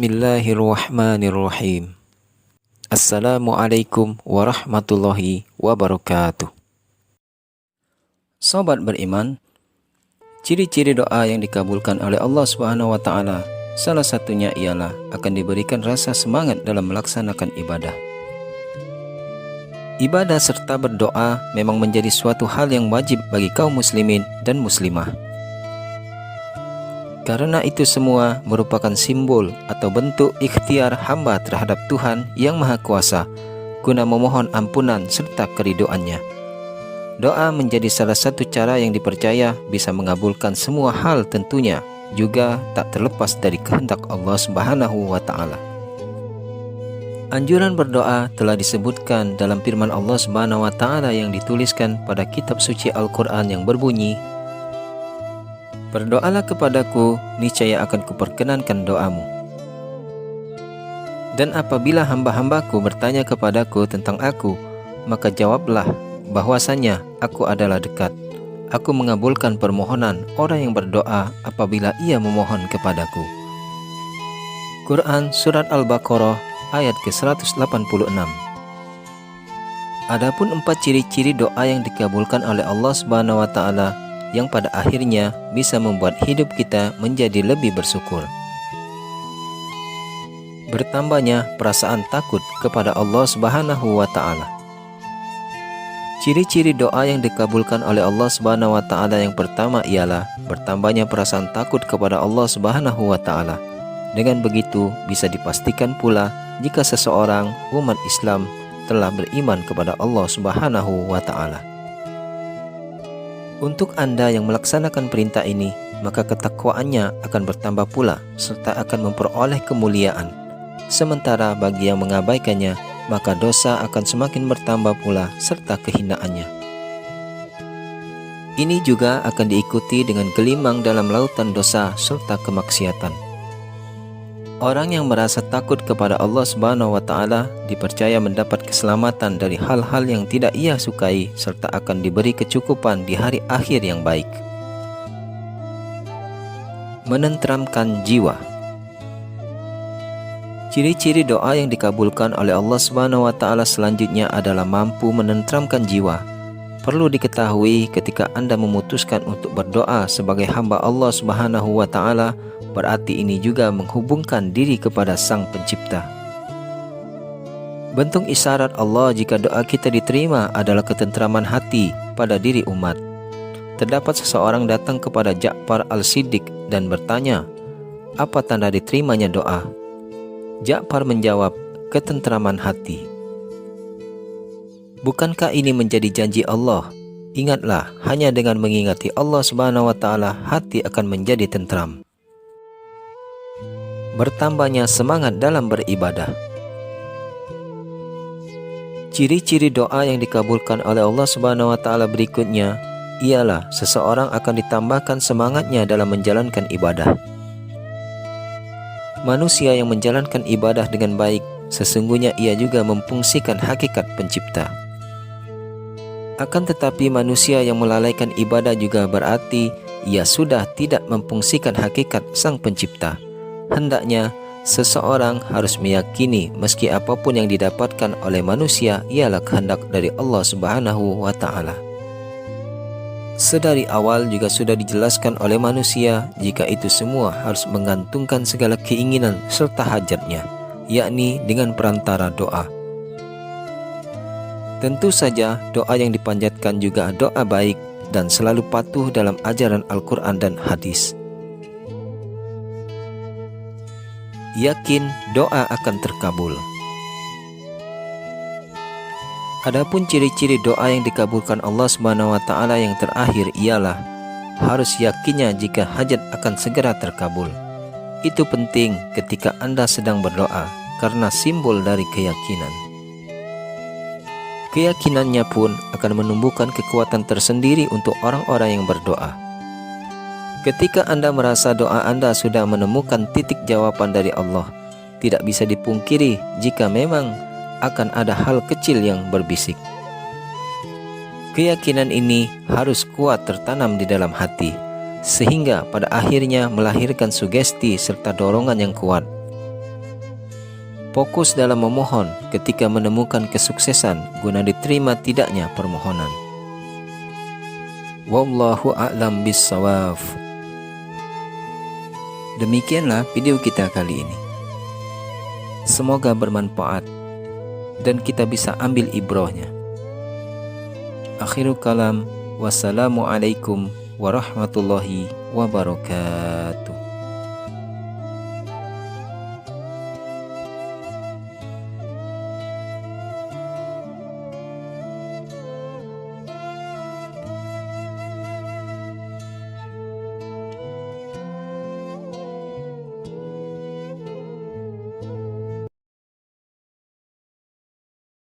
Bismillahirrahmanirrahim. Assalamualaikum warahmatullahi wabarakatuh. Sobat beriman, ciri-ciri doa yang dikabulkan oleh Allah Subhanahu wa taala salah satunya ialah akan diberikan rasa semangat dalam melaksanakan ibadah. Ibadah serta berdoa memang menjadi suatu hal yang wajib bagi kaum muslimin dan muslimah. Karena itu semua merupakan simbol atau bentuk ikhtiar hamba terhadap Tuhan yang Maha Kuasa guna memohon ampunan serta keridhoannya. Doa menjadi salah satu cara yang dipercaya bisa mengabulkan semua hal, tentunya juga tak terlepas dari kehendak Allah Subhanahu wa taala. Anjuran berdoa telah disebutkan dalam firman Allah Subhanahu wa taala yang dituliskan pada kitab suci Al-Qur'an yang berbunyi, "Berdoalah kepadaku, niscaya akan kuperkenankan doamu. Dan apabila hamba-hambaku bertanya kepadaku tentang aku, maka jawablah bahwasanya aku adalah dekat. Aku mengabulkan permohonan orang yang berdoa apabila ia memohon kepadaku." Quran Surat Al-Baqarah ayat ke-186. Adapun 4 ciri-ciri doa yang dikabulkan oleh Allah Subhanahu wa taala yang pada akhirnya bisa membuat hidup kita menjadi lebih bersyukur. Bertambahnya perasaan takut kepada Allah Subhanahu wa taala. Ciri-ciri doa yang dikabulkan oleh Allah Subhanahu wa taala yang pertama ialah bertambahnya perasaan takut kepada Allah Subhanahu wa taala. Dengan begitu bisa dipastikan pula jika seseorang umat Islam telah beriman kepada Allah Subhanahu wa taala. Untuk Anda yang melaksanakan perintah ini, maka ketakwaannya akan bertambah pula serta akan memperoleh kemuliaan. Sementara bagi yang mengabaikannya, maka dosa akan semakin bertambah pula serta kehinaannya. Ini juga akan diikuti dengan gelimang dalam lautan dosa serta kemaksiatan. Orang yang merasa takut kepada Allah Subhanahu wa taala dipercaya mendapat keselamatan dari hal-hal yang tidak ia sukai serta akan diberi kecukupan di hari akhir yang baik. Menenteramkan jiwa. Ciri-ciri doa yang dikabulkan oleh Allah Subhanahu wa taala selanjutnya adalah mampu menenteramkan jiwa. Perlu diketahui ketika Anda memutuskan untuk berdoa sebagai hamba Allah Subhanahu wa taala, berarti ini juga menghubungkan diri kepada Sang Pencipta. Bentuk isyarat Allah jika doa kita diterima adalah ketentraman hati pada diri umat. Terdapat seseorang datang kepada Ja'far al-Siddiq dan bertanya, "Apa tanda diterimanya doa?" Ja'far menjawab, "Ketentraman hati." Bukankah ini menjadi janji Allah? Ingatlah, hanya dengan mengingati Allah Subhanahu wa taala, hati akan menjadi tentram. Bertambahnya semangat dalam beribadah. Ciri-ciri doa yang dikabulkan oleh Allah Subhanahu wa taala berikutnya ialah seseorang akan ditambahkan semangatnya dalam menjalankan ibadah. Manusia yang menjalankan ibadah dengan baik, sesungguhnya ia juga memfungsikan hakikat Pencipta. Akan tetapi manusia yang melalaikan ibadah juga berarti ia sudah tidak memfungsikan hakikat Sang Pencipta. Hendaknya seseorang harus meyakini meski apapun yang didapatkan oleh manusia ialah kehendak dari Allah Subhanahu wa taala. Sedari awal juga sudah dijelaskan oleh manusia jika itu semua harus menggantungkan segala keinginan serta hajatnya, yakni dengan perantara doa. Tentu saja doa yang dipanjatkan juga doa baik dan selalu patuh dalam ajaran Al-Quran dan hadis. Yakin doa akan terkabul. Adapun ciri-ciri doa yang dikabulkan Allah Subhanahu wa taala yang terakhir ialah harus yakinnya jika hajat akan segera terkabul. Itu penting ketika Anda sedang berdoa karena simbol dari keyakinan. Keyakinannya pun akan menumbuhkan kekuatan tersendiri untuk orang-orang yang berdoa. Ketika Anda merasa doa Anda sudah menemukan titik jawaban dari Allah, tidak bisa dipungkiri jika memang akan ada hal kecil yang berbisik. Keyakinan ini harus kuat tertanam di dalam hati, sehingga pada akhirnya melahirkan sugesti serta dorongan yang kuat. Fokus dalam memohon ketika menemukan kesuksesan guna diterima tidaknya permohonan. Wallahu a'lam bissawab. Demikianlah video kita kali ini. Semoga bermanfaat dan kita bisa ambil ibrahnya. Akhirul kalam, wassalamualaikum warahmatullahi wabarakatuh.